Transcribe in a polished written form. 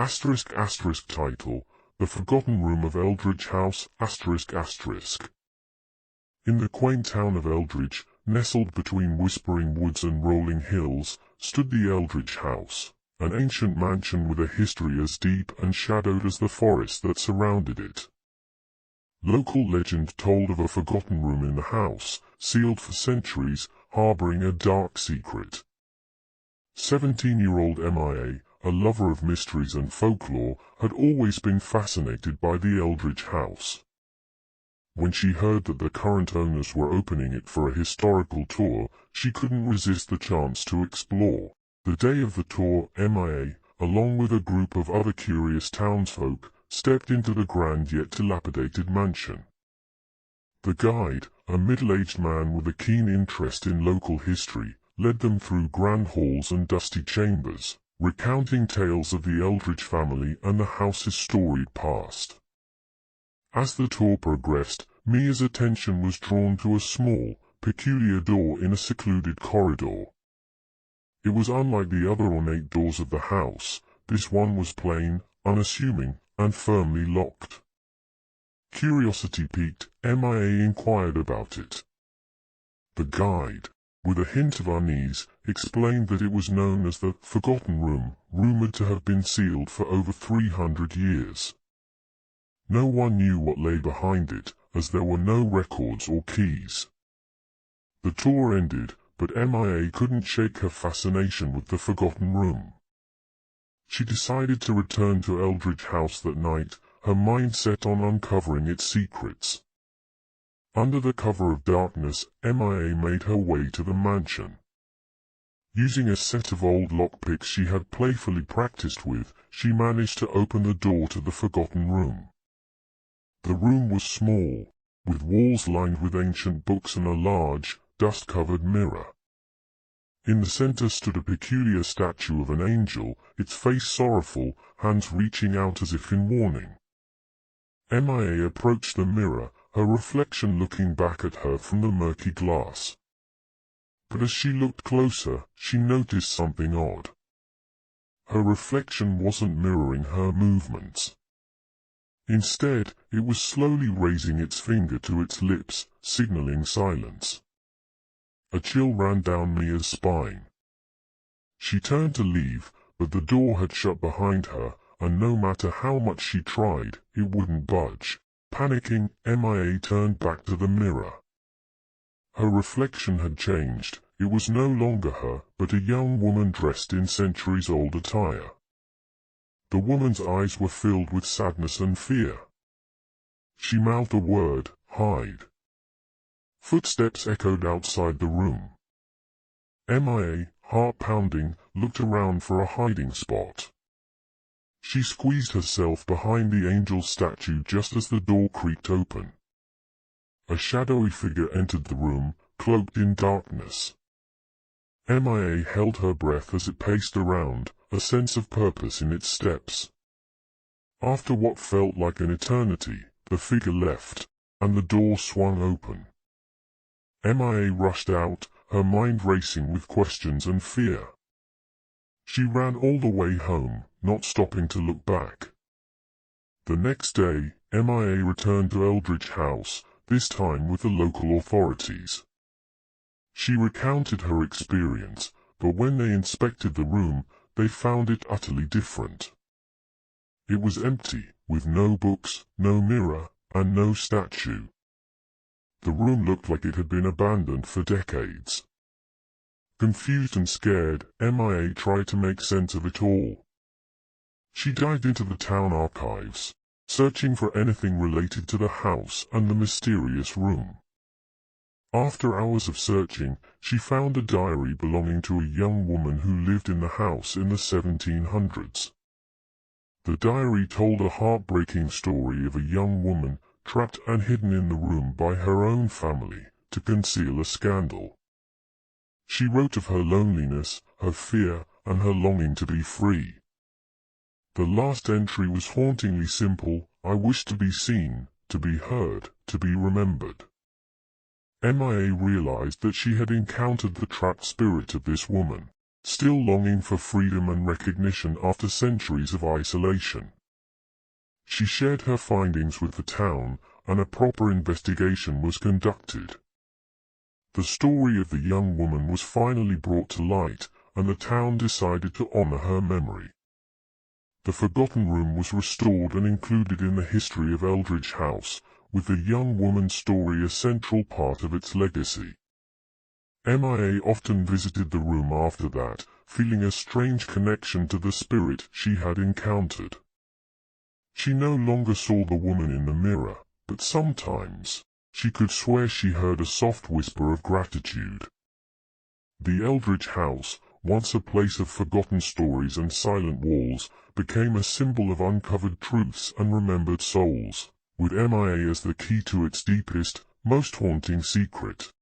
Title, The Forgotten Room of Eldridge House, In the quaint town of Eldridge, nestled between whispering woods and rolling hills, stood the Eldridge House, an ancient mansion with a history as deep and shadowed as the forest that surrounded it. Local legend told of a forgotten room in the house, sealed for centuries, harboring a dark secret. 17-year-old Mia, a lover of mysteries and folklore, had always been fascinated by the Eldridge House. When she heard that the current owners were opening it for a historical tour, she couldn't resist the chance to explore. The day of the tour, Mia, along with a group of other curious townsfolk, stepped into the grand yet dilapidated mansion. The guide, a middle-aged man with a keen interest in local history, led them through grand halls and dusty chambers, recounting tales of the Eldridge family and the house's storied past. As the tour progressed, Mia's attention was drawn to a small, peculiar door in a secluded corridor. It was unlike the other ornate doors of the house. This one was plain, unassuming, and firmly locked. Curiosity piqued, Mia inquired about it. The guide, with a hint of unease, explained that it was known as the Forgotten Room, rumored to have been sealed for over 300 years. No one knew what lay behind it, as there were no records or keys. The tour ended, but Mia couldn't shake her fascination with the Forgotten Room. She decided to return to Eldridge House that night, her mind set on uncovering its secrets. Under the cover of darkness, Mia made her way to the mansion. Using a set of old lockpicks she had playfully practiced with, she managed to open the door to the Forgotten Room. The room was small, with walls lined with ancient books and a large, dust-covered mirror. In the center stood a peculiar statue of an angel, its face sorrowful, hands reaching out as if in warning. Mia approached the mirror, her reflection looking back at her from the murky glass. But as she looked closer, she noticed something odd. Her reflection wasn't mirroring her movements. Instead, it was slowly raising its finger to its lips, signaling silence. A chill ran down Mia's spine. She turned to leave, but the door had shut behind her, and no matter how much she tried, it wouldn't budge. Panicking, Mia turned back to the mirror. Her reflection had changed. It was no longer her, but a young woman dressed in centuries-old attire. The woman's eyes were filled with sadness and fear. She mouthed a word, "Hide." Footsteps echoed outside the room. Mia, heart pounding, looked around for a hiding spot. She squeezed herself behind the angel's statue just as the door creaked open. A shadowy figure entered the room, cloaked in darkness. Mia held her breath as it paced around, a sense of purpose in its steps. After what felt like an eternity, the figure left, and the door swung open. Mia rushed out, her mind racing with questions and fear. She ran all the way home, not stopping to look back. The next day, Mia returned to Eldridge House, this time with the local authorities. She recounted her experience, but when they inspected the room, they found it utterly different. It was empty, with no books, no mirror, and no statue. The room looked like it had been abandoned for decades. Confused and scared, Mia tried to make sense of it all. She dived into the town archives, searching for anything related to the house and the mysterious room. After hours of searching, she found a diary belonging to a young woman who lived in the house in the 1700s. The diary told a heartbreaking story of a young woman trapped and hidden in the room by her own family to conceal a scandal. She wrote of her loneliness, her fear, and her longing to be free. The last entry was hauntingly simple: "I wish to be seen, to be heard, to be remembered." Mia realized that she had encountered the trapped spirit of this woman. still longing for freedom and recognition after centuries of isolation. She shared her findings with the town, and a proper investigation was conducted. The story of the young woman was finally brought to light, and the town decided to honor her memory. The forgotten room was restored and included in the history of Eldridge House, with the young woman's story a central part of its legacy. MIA often visited the room after that, feeling a strange connection to the spirit she had encountered. She no longer saw the woman in the mirror, but sometimes she could swear she heard a soft whisper of gratitude. The Eldridge House, once a place of forgotten stories and silent walls, became a symbol of uncovered truths and remembered souls, with MIA as the key to its deepest, most haunting secret.